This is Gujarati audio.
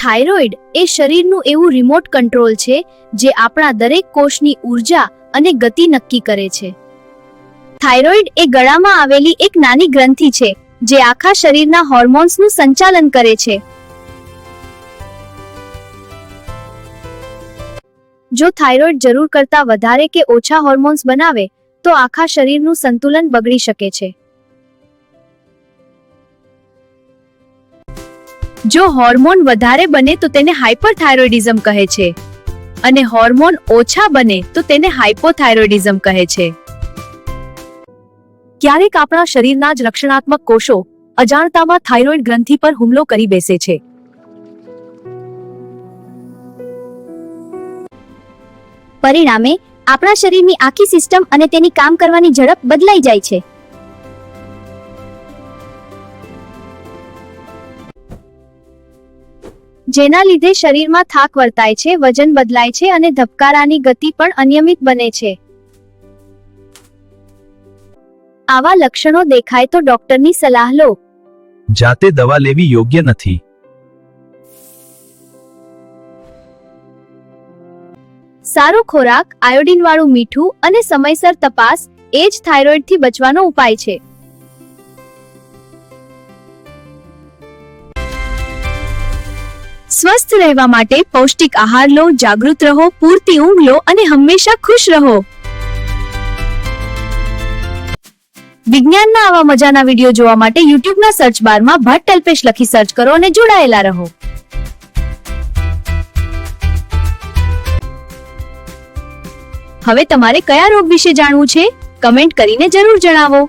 થાઇરોઇડ એ શરીરનું એવું રિમોટ કંટ્રોલ છે જે આપણા દરેક કોષની ઊર્જા અને ગતિ નક્કી કરે છે. થાઇરોઇડ એ ગળામાં આવેલી એક નાની ગ્રંથિ છે જે આખા શરીરના હોર્મોન્સનું સંચાલન કરે છે. જો થાઇરોઇડ જરૂર કરતાં વધારે કે ઓછા હોર્મોન્સ બનાવે તો આખા શરીરનું સંતુલન બગડી શકે છે. જો હોર્મોન વધારે બને તો તેને હાઇપરથાઇરોઇડિઝમ કહે છે અને હોર્મોન ઓછા બને તો તેને હાઇપોથાઇરોઇડિઝમ કહે છે. ક્યારેક આપણા શરીરના જ રક્ષણાત્મક કોષો અજાણતામાં થાઇરોઇડ ગ્રંથિ પર હુમલો કરી બેસે છે. પરિણામે આપણા શરીરની આખી સિસ્ટમ અને તેની કામ કરવાની ઝડપ બદલાઈ જાય છે. જેના લીધે શરીરમાં થાક વર્તાય છે, વજન બદલાય છે અને ધબકારાની ગતિ પણ અનિયમિત બને છે. આવા લક્ષણો દેખાય તો ડોક્ટરની સલાહ લો. જાતે દવા લેવી યોગ્ય નથી. સારો ખોરાક, આયોડિનવાળું મીઠું અને સમયસર તપાસ એ જ થાઇરોઇડથી બચવાનો ઉપાય છે. સ્વસ્થ રહેવા માટે પૌષ્ટિક આહાર લો, જાગૃત રહો, પૂરતી ઊંઘ લો અને હંમેશા ખુશ રહો. વિજ્ઞાનના આવા મજાના વિડીયો જોવા માટે યુટ્યુબના સર્ચ બારમાં ભટ્ટ અલ્પેશ લખી સર્ચ કરો અને જોડાયેલા રહો. હવે તમારે કયા રોગ વિશે જાણવું છે? કમેન્ટ કરીને જરૂર જણાવો.